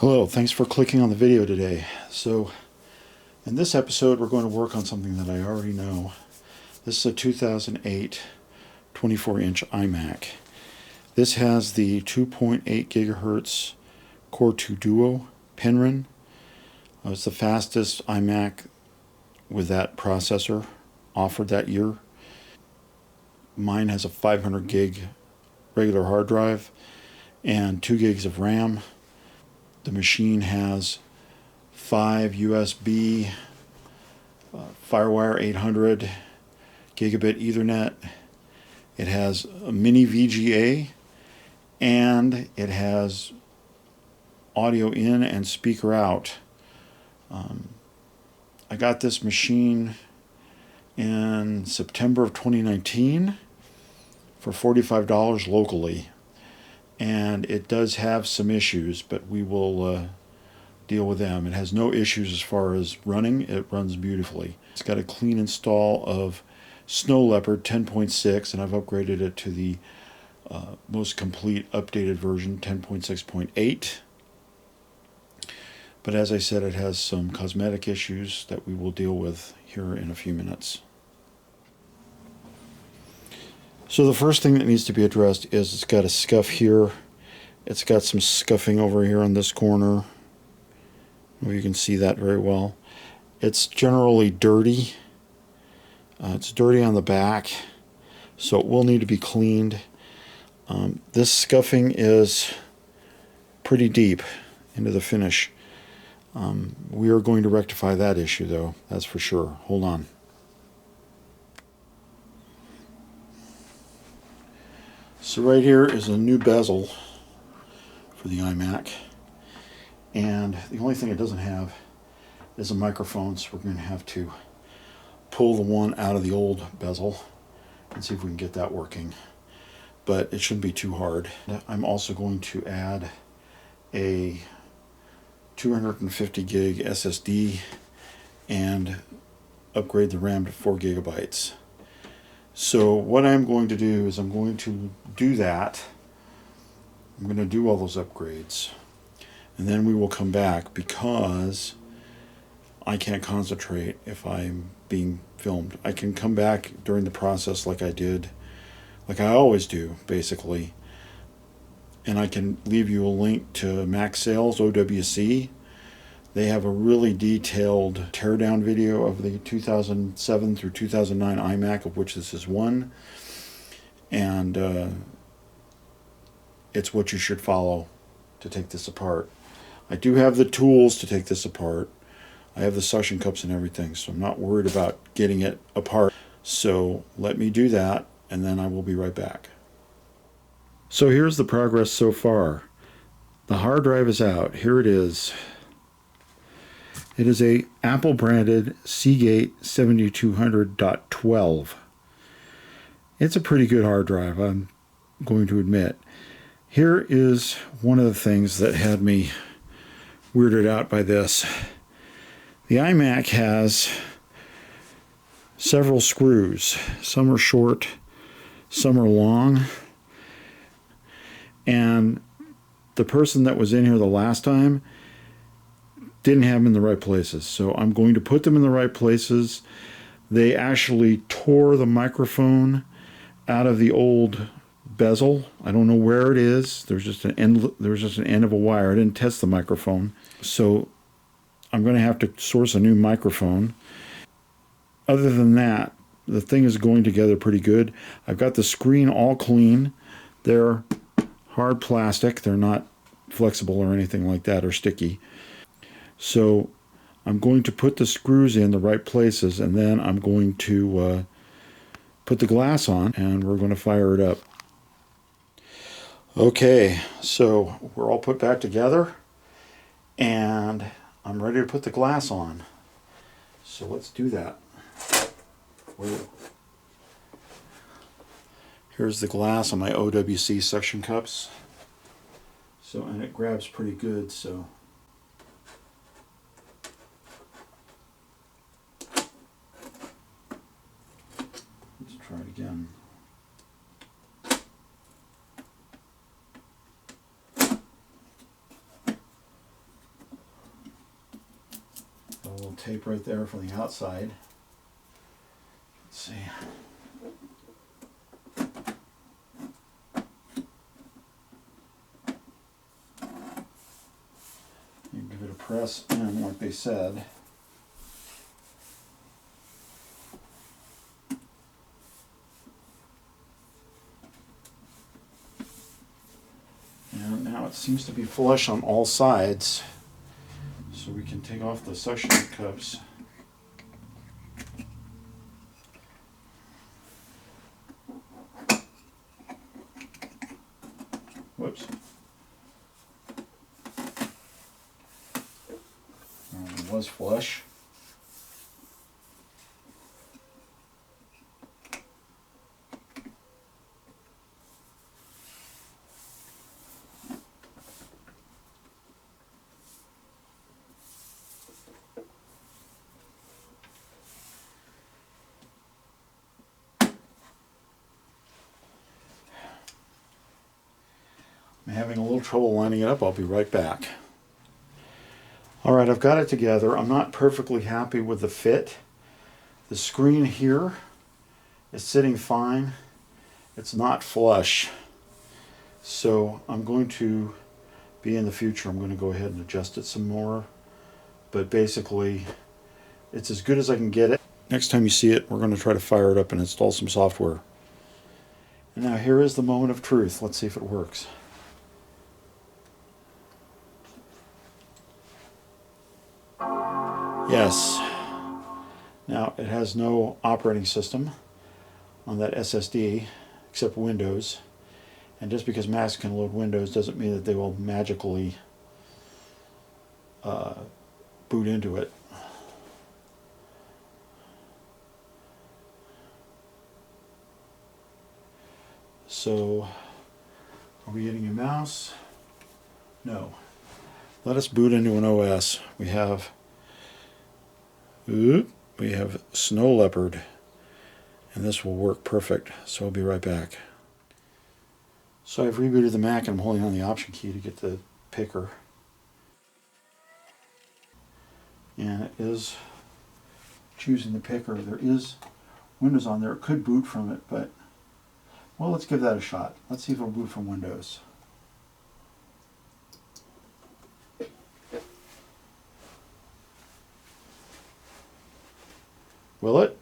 Hello, thanks for clicking on the video today. So in this episode we're going to work on something that I already know. This is a 2008 24-inch iMac. This has the 2.8 gigahertz Core 2 Duo Penryn. It's the fastest iMac with that processor offered that year. Mine has a 500 gig regular hard drive and 2 gigs of RAM. The machine has 5 USB, Firewire 800, gigabit Ethernet. It has a mini VGA, and it has audio in and speaker out. I got this machine in September of 2019 for $45 locally. And it does have some issues, but we will deal with them. It has no issues as far as running. It runs beautifully. It's got a clean install of Leopard 10.6, and I've upgraded it to the most complete updated version, 10.6.8. But as I said, it has some cosmetic issues that we will deal with here in a few minutes. So the first thing that needs to be addressed is it's got a scuff here. It's got some scuffing over here on this corner. You can see that very well. It's generally dirty. It's dirty on the back, so it will need to be cleaned. This scuffing is pretty deep into the finish. We are going to rectify that issue though, that's for sure. Hold on. So right here is a new bezel for the iMac, and the only thing it doesn't have is a microphone, so we're going to have to pull the one out of the old bezel and see if we can get that working, but it shouldn't be too hard. I'm also going to add a 250 gig SSD and upgrade the RAM to 4 gigabytes. So what I'm going to do is I'm going to do that. I'm going to do all those upgrades. And then we will come back because I can't concentrate if I'm being filmed. I can come back during the process like I did, like I always do, basically. And I can leave you a link to Mac Sales, OWC. They have a really detailed teardown video of the 2007 through 2009 iMac, of which this is one. And it's what you should follow to take this apart. I do have the tools to take this apart. I have the suction cups and everything, so I'm not worried about getting it apart. So let me do that, and then I will be right back. So here's the progress so far. The hard drive is out. Here it is. It is a Apple branded Seagate 7200.12. It's a pretty good hard drive, I'm going to admit. Here is one of the things that had me weirded out by this. The iMac has several screws. Some are short, some are long. And the person that was in here the last time didn't have them in the right places, so I'm going to put them in the right places. They actually tore the microphone out of the old bezel. I don't know where it is. There's just an end of a wire. I didn't test the microphone, so I'm going to have to source a new microphone. Other than that, the thing is going together pretty good. I've got the screen all clean. They're hard plastic. They're not flexible or anything like that or sticky. So I'm going to put the screws in the right places, and then I'm going to put the glass on, and we're going to fire it up. Okay, so we're all put back together, and I'm ready to put the glass on. So let's do that. Whoa. Here's the glass on my OWC suction cups. So, and it grabs pretty good, so. Let's try it again. tape right there from the outside. Let's see. You give it a press in like they said. And now it seems to be flush on all sides. So we can take off the suction cups. Whoops. It was flush. I'm having a little trouble lining it up. I'll be right back. All right, I've got it together. I'm not perfectly happy with the fit. The screen here is sitting fine. It's not flush. So I'm going to be in the future, I'm going to go ahead and adjust it some more. But basically, it's as good as I can get it. Next time you see it, we're going to try to fire it up and install some software. And now here is the moment of truth. Let's see if it works. Yes. Now it has no operating system on that SSD except Windows. And just because Macs can load Windows doesn't mean that they will magically boot into it. So, are we getting a mouse? No. Let us boot into an OS. We have Snow Leopard, and this will work perfect. So I'll be right back. So I've rebooted the Mac and I'm holding on the Option key to get the picker. And it is choosing the picker. There is Windows on there. It could boot from it, but well, let's give that a shot. Let's see if it'll boot from Windows. Will it?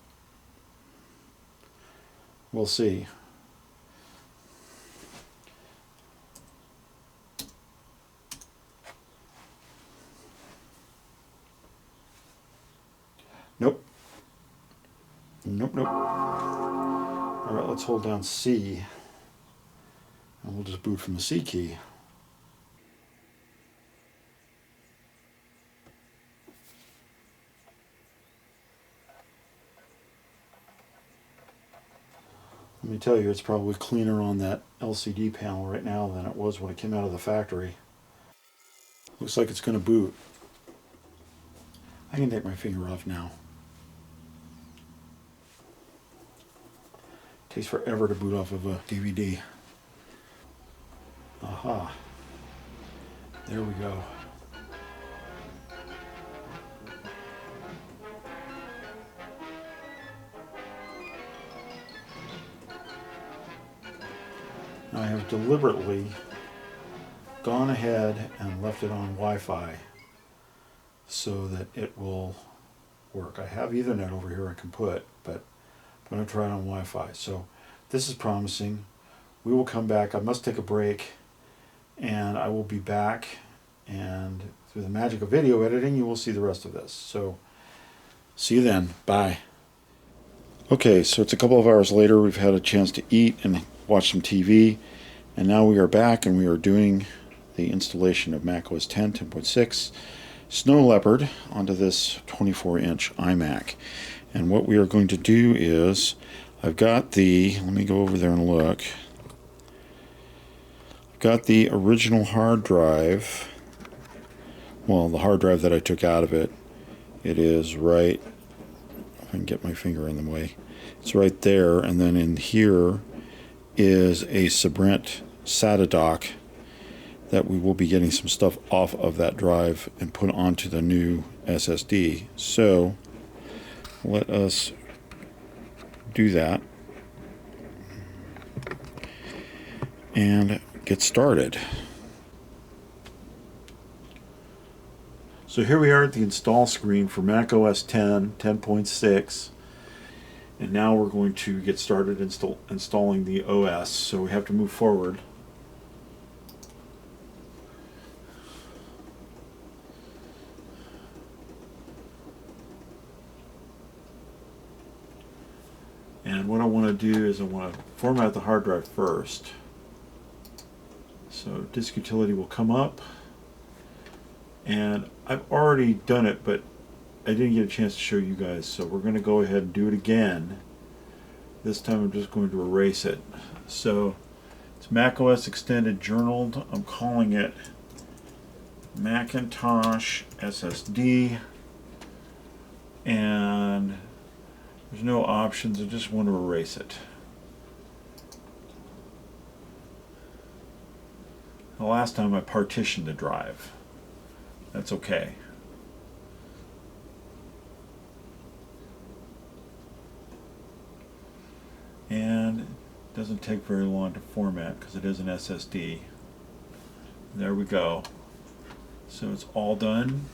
We'll see. Nope. Nope, nope. All right, let's hold down C. And we'll just boot from the C key. Let me tell you, it's probably cleaner on that LCD panel right now than it was when it came out of the factory. Looks like it's going to boot. I can take my finger off now. Takes forever to boot off of a DVD. Aha. There we go. I have deliberately gone ahead and left it on Wi-Fi so that it will work. I have Ethernet over here I can put, but I'm going to try it on Wi-Fi. So this is promising. We will come back. I must take a break, and I will be back, and through the magic of video editing, you will see the rest of this. So see you then. Bye. Okay, so it's a couple of hours later. We've had a chance to eat and watch some TV, and now we are back and we are doing the installation of macOS 10, 10.6 Snow Leopard onto this 24-inch iMac. And what we are going to do is, I've got the, let me go over there and look. I've got the original hard drive, well, the hard drive that I took out of it. It is right, if I can get my finger in the way, it's right there, and then in here is a Sabrent SATA dock that we will be getting some stuff off of that drive and put onto the new SSD. So let us do that and get started. So here we are at the install screen for Mac OS 10, 10.6, and now we're going to get started installing the OS. So we have to move forward. And what I want to do is I want to format the hard drive first. So disk utility will come up, and I've already done it, but I didn't get a chance to show you guys, so we're going to go ahead and do it again. This time I'm just going to erase it. So it's Mac OS Extended Journaled. I'm calling it Macintosh SSD, and there's no options. I just want to erase it. The last time I partitioned the drive. That's okay. And it doesn't take very long to format because it is an SSD. There we go. So it's all done.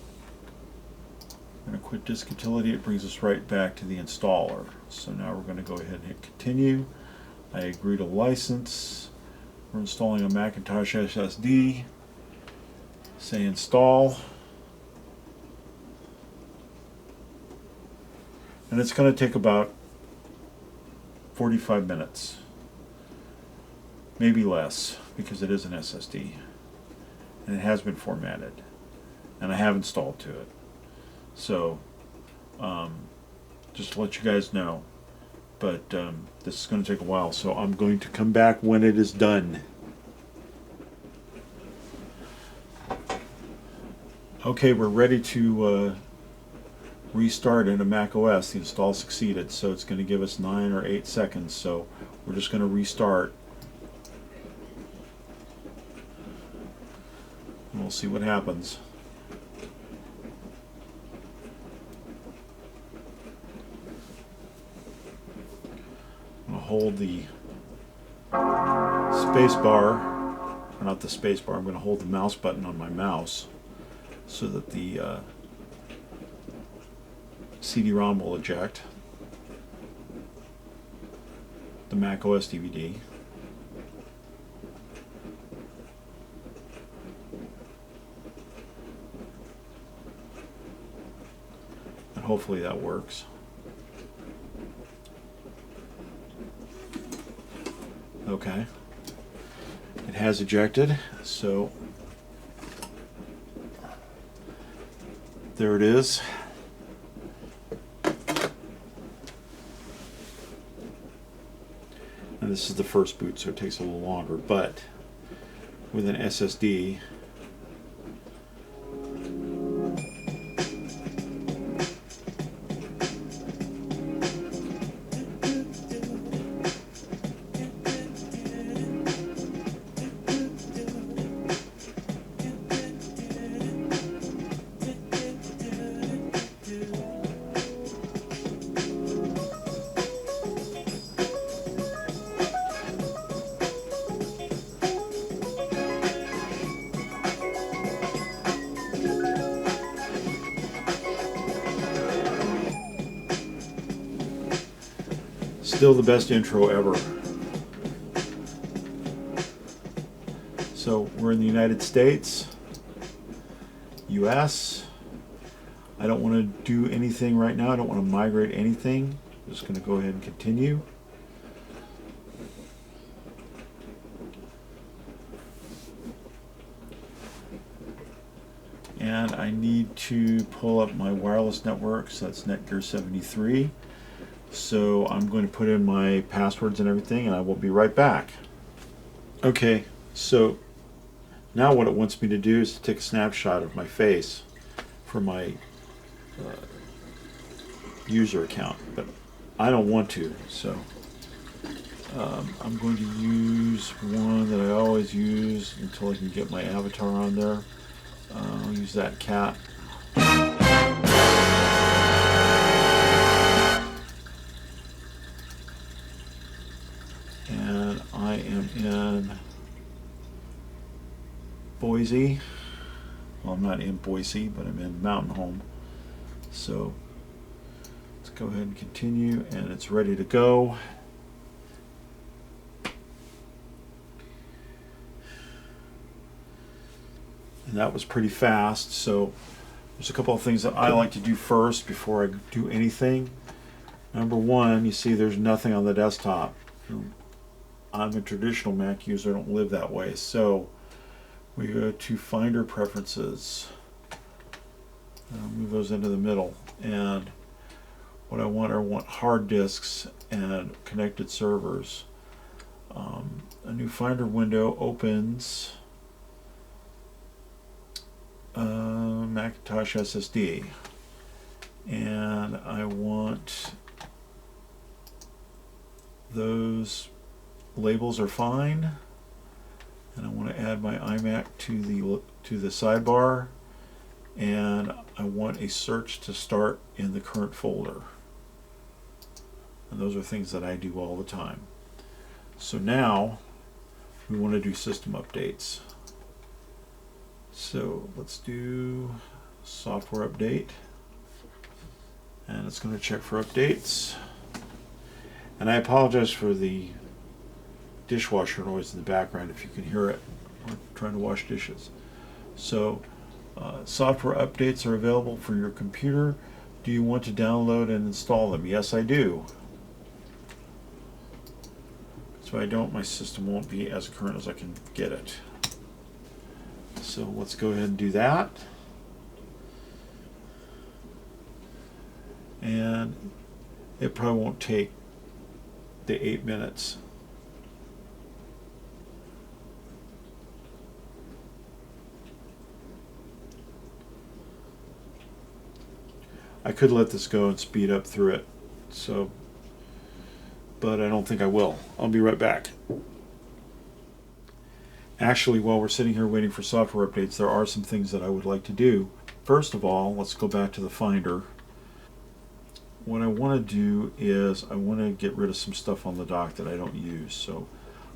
I'm going to quit disk utility. It brings us right back to the installer. So now we're going to go ahead and hit continue. I agree to license. We're installing a Macintosh SSD. Say install. And it's going to take about 45 minutes. Maybe less, because it is an SSD. And it has been formatted. And I have installed to it. So, just to let you guys know. But this is going to take a while, so I'm going to come back when it is done. Okay, we're ready to restart into Mac OS. The install succeeded, so it's going to give us 9 or 8 seconds. So we're just going to restart, and we'll see what happens. Hold the space bar, or not the space bar, I'm going to hold the mouse button on my mouse so that the CD-ROM will eject the Mac OS DVD. And hopefully that works. Okay, it has ejected, so there it is. And this is the first boot, so it takes a little longer, but with an SSD, still the best intro ever. So we're in the United States, US. I don't want to do anything right now. I don't want to migrate anything. I'm just going to go ahead and continue. And I need to pull up my wireless network, so that's Netgear 73. So I'm going to put in my passwords and everything, and I will be right back. Okay, so now what it wants me to do is to take a snapshot of my face for my user account, but I don't want to, so I'm going to use one that I always use until I can get my avatar on there. I'll use that cat. I am in Boise. Well, I'm not in Boise, but I'm in Mountain Home. So let's go ahead and continue, and it's ready to go. And that was pretty fast. So there's a couple of things that I like to do first before I do anything. Number one, you see there's nothing on the desktop. I'm a traditional Mac user, I don't live that way. So we go to Finder Preferences. I'll move those into the middle. And what I want hard disks and connected servers. A new Finder window opens Macintosh SSD, and I want those labels are fine, and I want to add my iMac to the sidebar, and I want a search to start in the current folder, and those are things that I do all the time. So now we want to do system updates. So let's do software update, and it's going to check for updates. And I apologize for the dishwasher noise in the background if you can hear it. We're trying to wash dishes. So software updates are available for your computer. Do you want to download and install them? Yes, I do. So if I don't, my system won't be as current as I can get it. So let's go ahead and do that. And it probably won't take the 8 minutes. I could let this go and speed up through it, so, but I don't think I will. I'll be right back. Actually, while we're sitting here waiting for software updates, there are some things that I would like to do. First of all, let's go back to the Finder. What I want to do is I want to get rid of some stuff on the dock that I don't use. So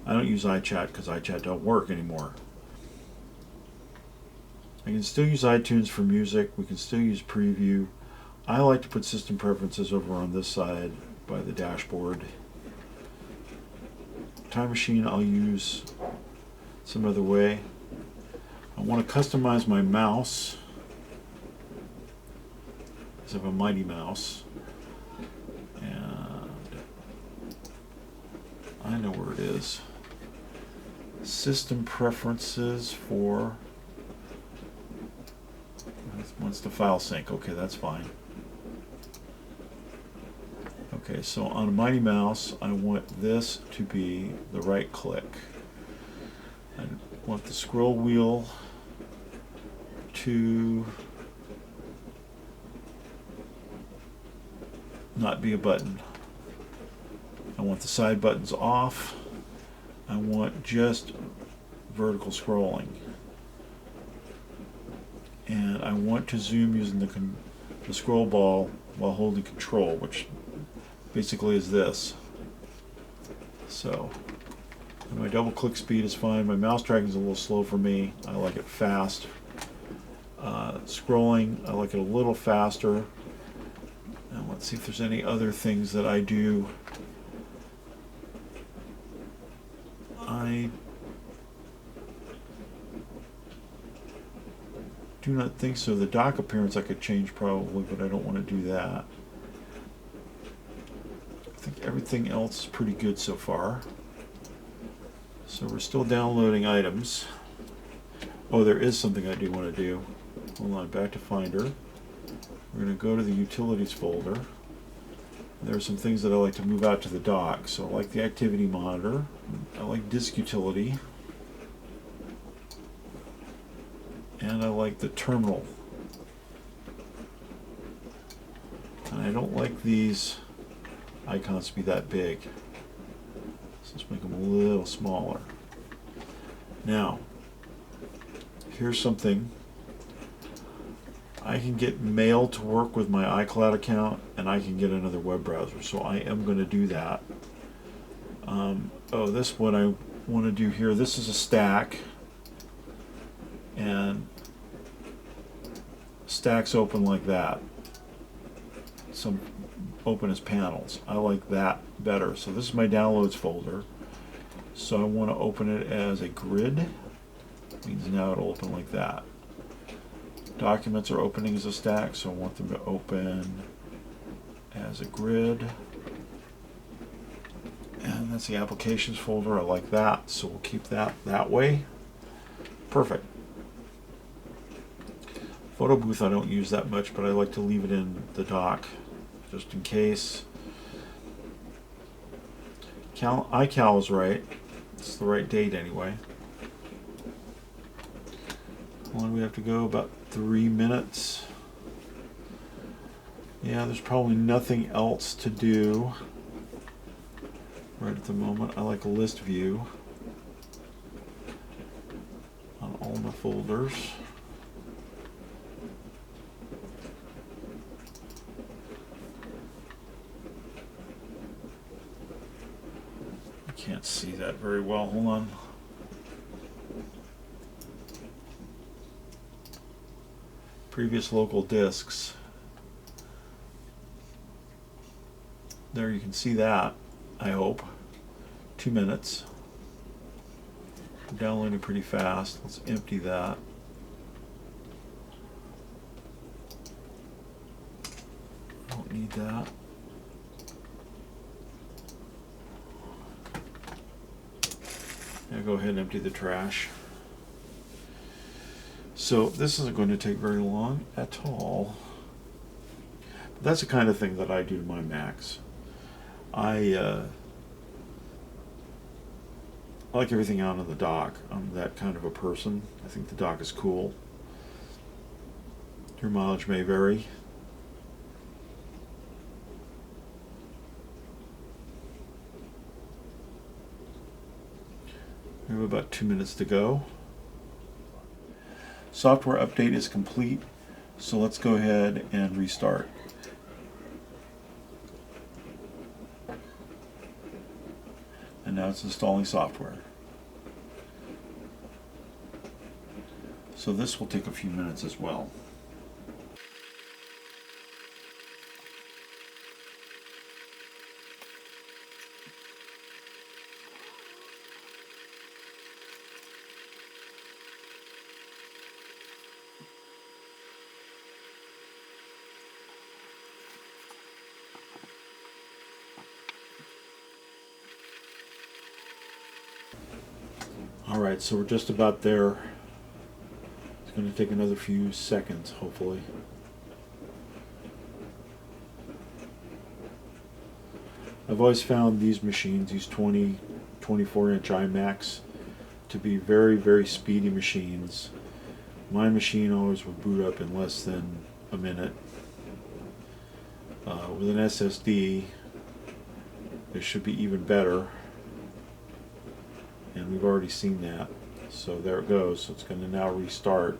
I don't use iChat because iChat don't work anymore. I can still use iTunes for music. We can still use Preview. I like to put system preferences over on this side by the dashboard. Time Machine I'll use some other way. I want to customize my mouse. I have a Mighty Mouse, and I know where it is. System preferences for, wants the file sync. Okay, that's fine. Okay, so on a Mighty Mouse, I want this to be the right click. I want the scroll wheel to not be a button. I want the side buttons off. I want just vertical scrolling. And I want to zoom using the scroll ball while holding control, which basically is this. So my double click speed is fine. My mouse tracking is a little slow for me. I like it fast. Scrolling, I like it a little faster. And let's see if there's any other things that I do. I do not think so. The dock appearance I could change probably, but I don't want to do that. I think everything else is pretty good so far. So we're still downloading items. Oh, there is something I do want to do. Hold on, back to Finder. We're going to go to the Utilities folder. There are some things that I like to move out to the dock. So I like the Activity Monitor. I like Disk Utility. And I like the Terminal. And I don't like these icons to be that big. So let's make them a little smaller. Now, here's something. I can get mail to work with my iCloud account, and I can get another web browser. So I am going to do that. Oh, this what I want to do here. This is a stack, and stacks open like that. Some open as panels. I like that better. So this is my downloads folder. So I want to open it as a grid. Means now it'll open like that. Documents are opening as a stack, so I want them to open as a grid. And that's the applications folder. I like that, so we'll keep that way. Perfect. Photo booth I don't use that much, but I like to leave it in the dock just in case. iCal is right. It's the right date anyway. How long do we have to go? About 3 minutes. Yeah, there's probably nothing else to do right at the moment. I like a list view on all my folders. I can't see that very well. Hold on. Previous local disks. There, you can see that, I hope. 2 minutes. I'm downloading pretty fast. Let's empty that. Don't need that. Now go ahead and empty the trash. So this isn't going to take very long at all. But that's the kind of thing that I do to my Macs. I like everything out on the dock. I'm that kind of a person. I think the dock is cool. Your mileage may vary. We have about 2 minutes to go. Software update is complete, so let's go ahead and restart. And now it's installing software. So this will take a few minutes as well. Alright, so we're just about there. It's going to take another few seconds, hopefully. I've always found these machines, these 24-inch iMacs, to be very, very speedy machines. My machine always would boot up in less than a minute. With an SSD, it should be even better. And we've already seen that. So there it goes. So it's going to now restart.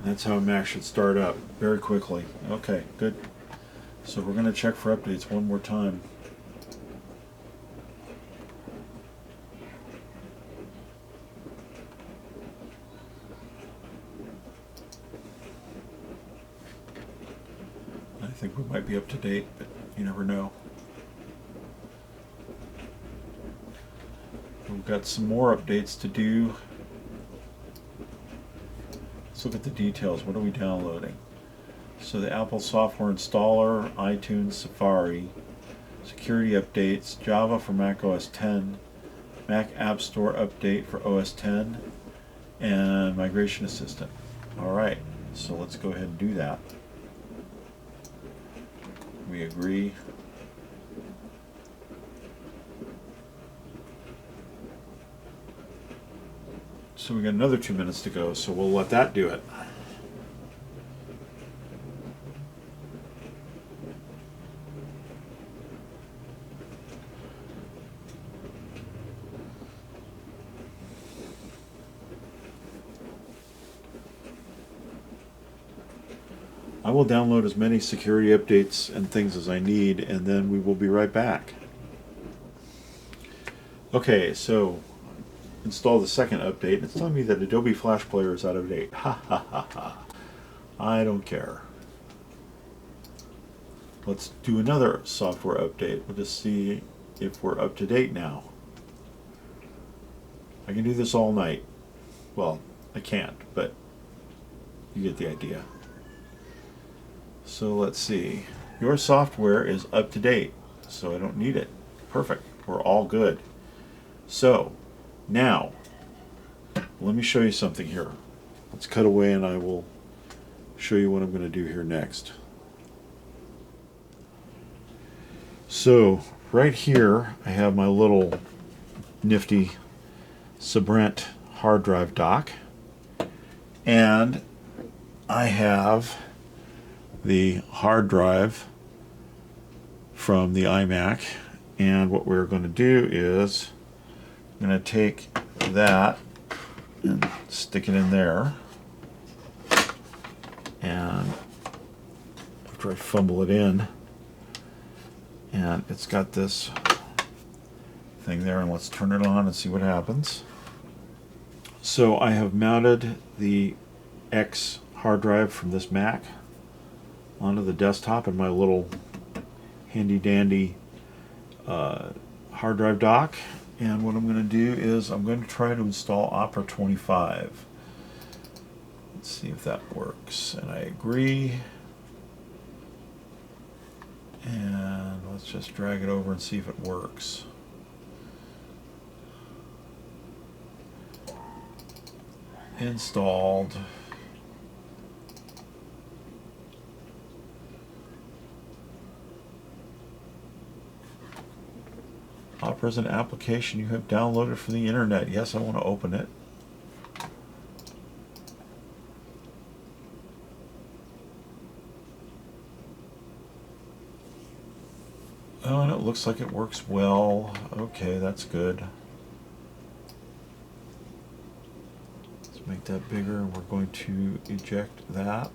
That's how a Mac should start up, very quickly. Okay, good. So we're going to check for updates one more time. I think we might be up to date, but you never know. We've got some more updates to do. Let's look at the details. What are we downloading? So the Apple software installer, iTunes, Safari, security updates, Java for Mac OS X, Mac App Store update for OS X, and Migration Assistant. Alright, so let's go ahead and do that. We agree. So we got another 2 minutes to go, so we'll let that do it. I will download as many security updates and things as I need, and then we will be right back. Okay, so install the second update, and it's telling me that Adobe Flash Player is out of date. Ha ha ha ha. I don't care. Let's do another software update. We'll just see if we're up to date now. I can do this all night. Well, I can't, but you get the idea. So let's see. Your software is up to date, so I don't need it. Perfect. We're all good. So now, let me show you something here. Let's cut away and I will show you what I'm going to do here next. So right here I have my little nifty Sabrent hard drive dock, and I have the hard drive from the iMac, and what we're going to do is I'm going to take that and stick it in there, and after I fumble it in, and it's got this thing there, and let's turn it on and see what happens. So I have mounted the X hard drive from this Mac onto the desktop in my little handy dandy hard drive dock, and what I'm going to do is I'm going to try to install Opera 25. Let's see if that works, and I agree, and let's just drag it over and see if it works. Installed. Opera is an application you have downloaded from the internet. Yes, I want to open it. Oh, and it looks like it works well. Okay, that's good. Let's make that bigger. We're going to eject that.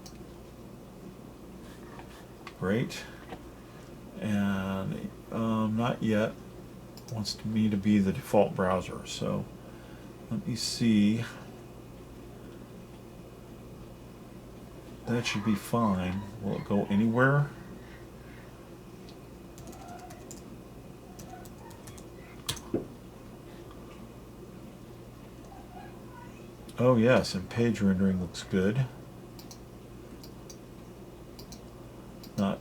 Great. And not yet. Wants me to be the default browser, so let me see. That should be fine. Will it go anywhere? Oh yes, and page rendering looks good. Not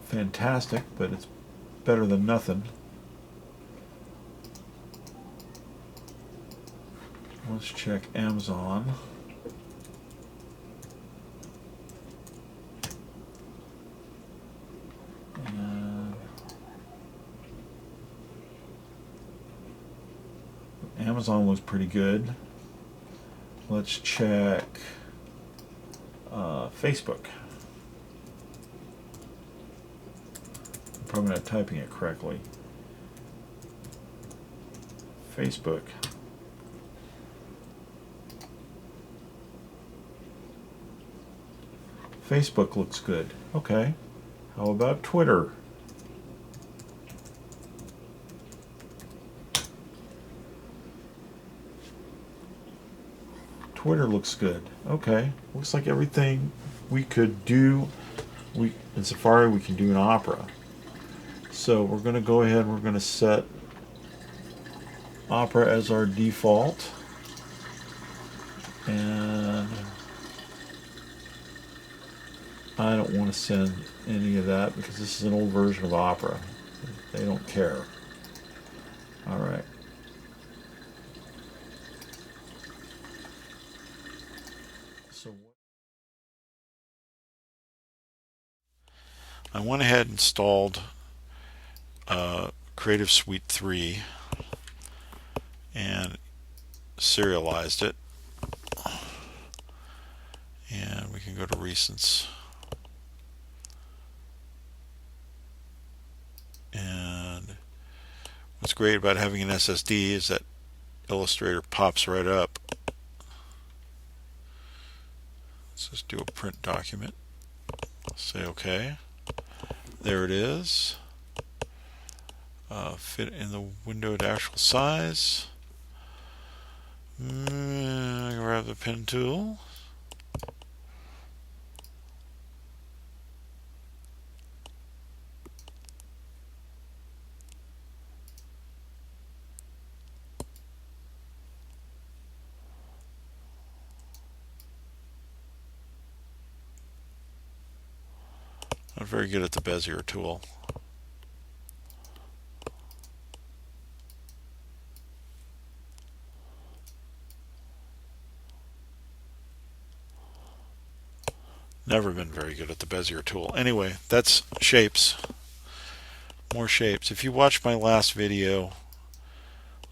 fantastic, but it's better than nothing. Let's check Amazon. And Amazon looks pretty good. Let's check Facebook. I'm probably not typing it correctly. Facebook. Facebook looks good. Okay. How about Twitter? Twitter looks good. Okay. Looks like everything we could do in Safari we can do in Opera. So we're going to go ahead and we're going to set Opera as our default. And I don't want to send any of that because this is an old version of Opera. They don't care. All right. So I went ahead and installed Creative Suite 3 and serialized it. And we can go to recents. And what's great about having an SSD is that Illustrator pops right up. Let's just do a print document. Say OK. There it is. Fit in the window to actual size. Grab the pen tool. Not very good at the Bezier tool. Never been very good at the Bezier tool. Anyway, that's shapes. More shapes. If you watched my last video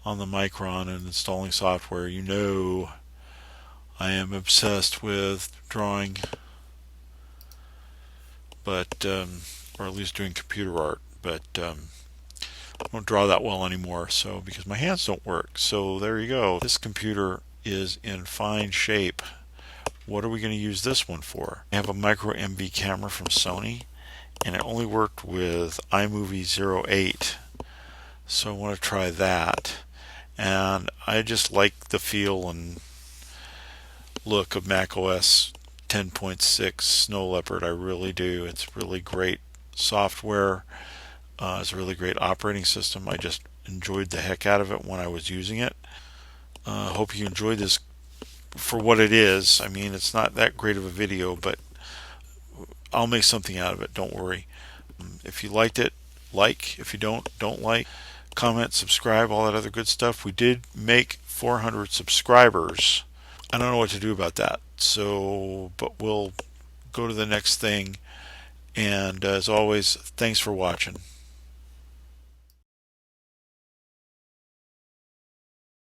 on the Micron and installing software, you know I am obsessed with drawing, but or at least doing computer art, but I don't draw that well anymore, so because my hands don't work. So there you go. This computer is in fine shape. What are we going to use this one for? I have a MicroMV camera from Sony, and it only worked with iMovie 08, so I want to try that. And I just like the feel and look of macOS 10.6 Snow Leopard. I really do. It's really great software. It's a really great operating system. I just enjoyed the heck out of it when I was using it. Hope you enjoyed this for what it is. I mean, it's not that great of a video, but I'll make something out of it. Don't worry. If you liked it, like. If you don't like. Comment, subscribe, all that other good stuff. We did make 400 subscribers. I don't know what to do about that. So, but we'll go to the next thing. And as always, thanks for watching.